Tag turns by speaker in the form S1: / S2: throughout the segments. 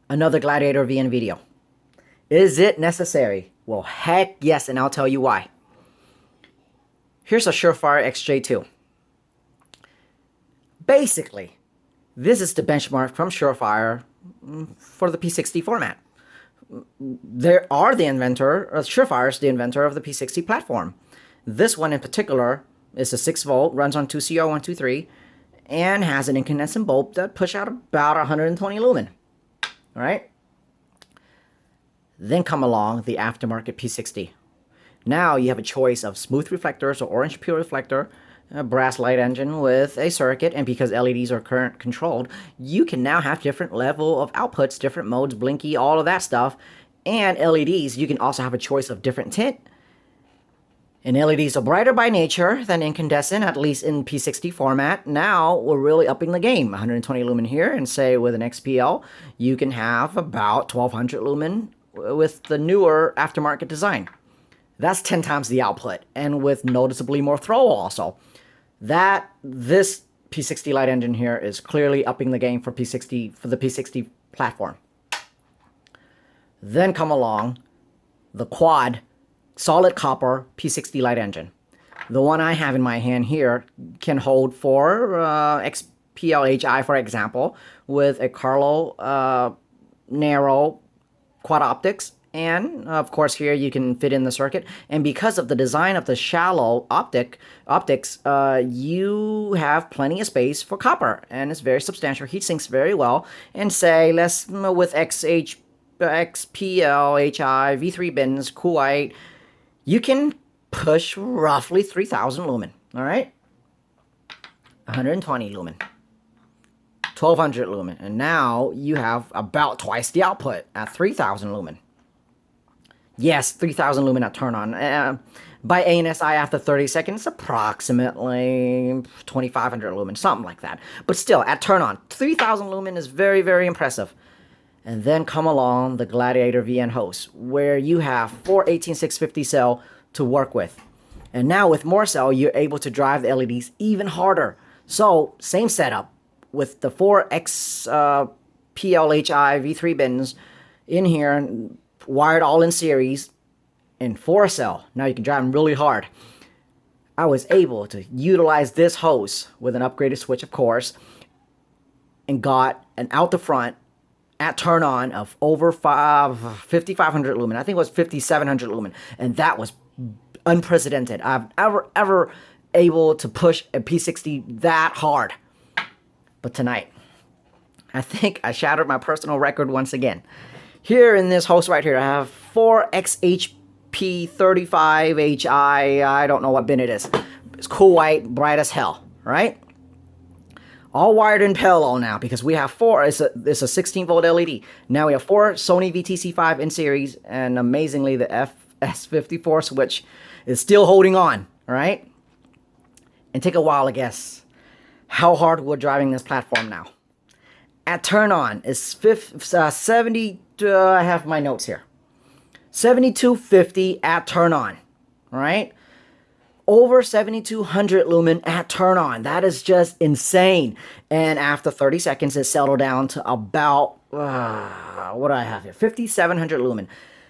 S1: another Gladiator VN video. Is it necessary? Well, heck yes, and I'll tell you why. Here's a Surefire XJ2. Basically, this is the benchmark from Surefire for the P60 format. Surefire is the inventor of the P60 platform. This one in particular is a 6 volt, runs on 2CR123, and has an incandescent bulb that push out about 120 lumen. All right. Then come along the aftermarket P60. Now you have a choice of smooth reflectors or orange pure reflector, a brass light engine with a circuit, and because LEDs are current controlled, you can now have different level of outputs, different modes, blinky, all of that stuff. And LEDs, you can also have a choice of different tint. And LEDs are brighter by nature than incandescent, at least in P60 format. Now we're really upping the game. 120 lumen here, and say with an XPL, you can have about 1200 lumen with the newer aftermarket design. That's 10 times the output, and with noticeably more throw also. This P60 light engine here is clearly upping the game for the P60 platform. Then come along the quad solid copper P60 light engine. The one I have in my hand here can hold 4 XPLHI, for example, with a Carlo narrow quad optics. And of course here you can fit in the circuit, and because of the design of the shallow optics, you have plenty of space for copper, and it's very substantial, heat sinks very well. And say let's with XPL, HI, V3 bins, cool white, you can push roughly 3000 lumen. All right, 120 lumen, 1200 lumen, and now you have about twice the output at 3000 lumen. Yes, 3000 lumen at turn on. By ANSI after 30 seconds, approximately 2500 lumen, something like that. But still, at turn on, 3000 lumen is very, very impressive. And then come along the Gladiator VN host, where you have 4 18650 cell to work with. And now with more cell, you're able to drive the LEDs even harder. So, same setup with the 4 PLHI V3 bins in here, wired all in series, in 4 cell. Now you can drive them really hard. I was able to utilize this hose with an upgraded switch, of course, and got an out the front at turn on of over 5500 lumen. I think it was 5700 lumen, and that was unprecedented. I've ever able to push a P60 that hard. But tonight, I think I shattered my personal record once again. Here in this host right here, I have 4 XHP35HI. I don't know what bin it is. It's cool white, bright as hell, right? All wired in parallel now, because we have 4. It's a 16 volt LED. Now we have 4 Sony VTC5 in series, and amazingly the FS54 switch is still holding on, right? And take a while to guess how hard we're driving this platform now. At turn on is 70. I have my notes here. 7250 at turn on, right? Over 7200 lumen at turn on. That is just insane. And after 30 seconds, it settled down to about what do I have here? 5700 lumen.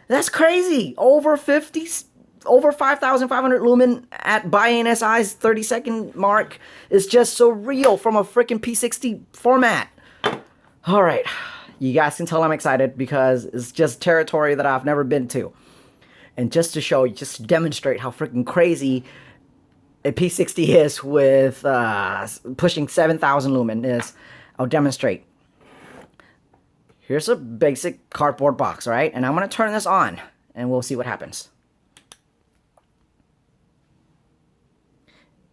S1: That's crazy. Over 5500 lumen at by ANSI's 30-second mark is just so real from a freaking P60 format. All right. You guys can tell I'm excited because it's just territory that I've never been to. And just to show you, just to demonstrate how freaking crazy a P60 is with pushing 7000 lumen is, I'll demonstrate. Here's a basic cardboard box, right? And I'm going to turn this on and we'll see what happens.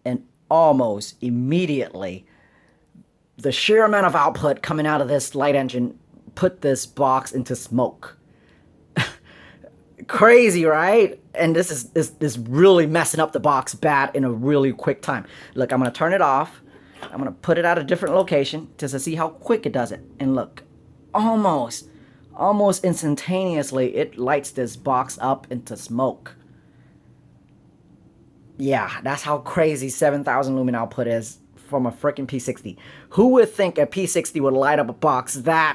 S1: And almost immediately, the sheer amount of output coming out of this light engine put this box into smoke. Crazy, right? And this is really messing up the box bad in a really quick time. Look, I'm going to turn it off. I'm going to put it at a different location just to see how quick it does it. And look, almost instantaneously, it lights this box up into smoke. Yeah, that's how crazy 7000 lumen output is from a freaking P60. Who would think a P60 would light up a box that